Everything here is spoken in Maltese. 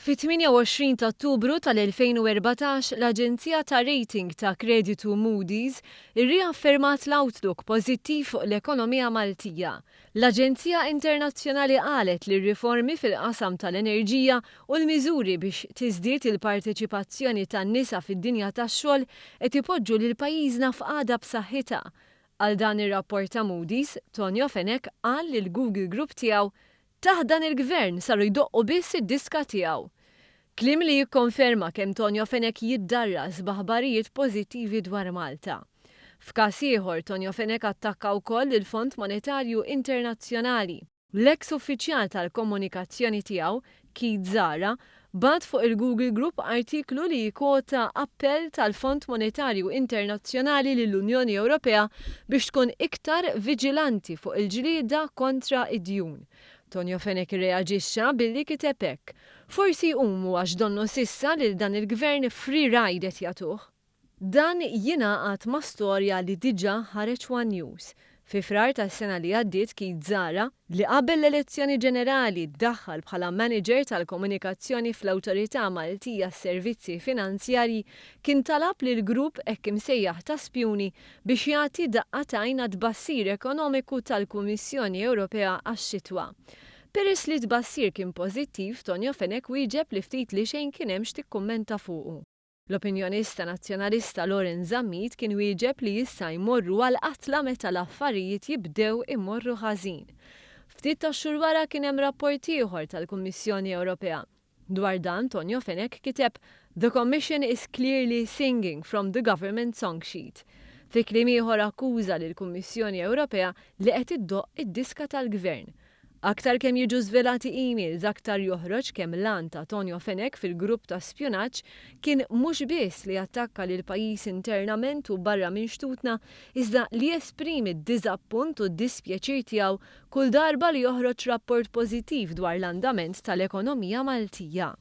Fit-28 ta' Ottubru tal-2014 l-Aġenzija ta' Rating ta' Kreditu Moody's irriaffermat l-outlook pożittiv fuq l-ekonomija Maltija. L-Aġenzija Internazzjonali qalet li r-riformi fil-qasam tal-enerġija u l-miżuri biex tiżdied il-parteċipazzjoni tan-nisa fid-dinja tax-xogħol qed ipoġġu lil pajjiżna f'qagħda b'saħħitha. Għal dan ir-rapport ta' Moody's, Tonio Fenek qal li l-Google Group tiegħu taħdan il-gvern saru jdoqqu biss id-diska tiegħu. Kliem li jikkonferma kemm Tonio Fenek jiddarras b'aħbarijiet pożittivi dwar Malta. F'każ ieħor Tonio Fenek attakka wkoll il-Fond Monetarju Internazzjonali. L-eks uffiċjal tal-komunikazzjoni tiegħu, Keith Zara, bad fuq il-Google Group artiklu li jikkwota appell tal-Fond Monetarju Internazzjonali lill-Unjoni Ewropea biex tkun iktar viġilanti fuq il-ġlieda kontra id-djun. Tonio Fenek irreaġixxa billi kiteb hekk: forsi humu għax donnu sissa lil dan il-gvern free ride qed jagħtuh. Dan jingħaqad ma' storja li diġà ħareġ One News. Fi frar tas-sena li għaddiet Keith Zara li qabel l-elezzjoni ġenerali ddaħħal bħala manager tal-komunikazzjoni fl-Awtorità Maltija s-Servizzi Finanzjarji kien talab lil grupp hekk imsejjaħ ta' spjuni biex jagħti daqqatajn għad-tbassir ekonomiku tal-Kummissjoni Ewropea għax-xitwa. Peress li tbassir kien pożittiv, Tonio Fenek wieġeb li ftit li xejn kien hemmx tikkummenta fuqu. L-opinjonista nazzjonalista Loren Zammit kien wieġeb li issa jmorru għal qatla meta l-affarijiet jibdew immorru ħażin. Ftit ta' xhur wara kien hemm rapport ieħor tal-Kummissjoni Ewropea. Dwar dan Tonio Fenek kiteb "The Commission is clearly singing from the government song sheet". Fi kliem ieħor akkuża lill-Kummissjoni Ewropea li qed iddoqq id-diska tal-Gvern. Aktar kemm jiġu żvelati emails aktar joħroġ kemm l-għan ta' Tonio Fenek fil-grupp ta' spjunaġġ kien mhux biss li attakka lil pajjiż internament u barra minn xtutna, iżda li esprimi d-diżappunt u d-dispjaċir tiegħu kull darba li joħroġ rapport pożittiv dwar l-andament tal-ekonomija Maltija.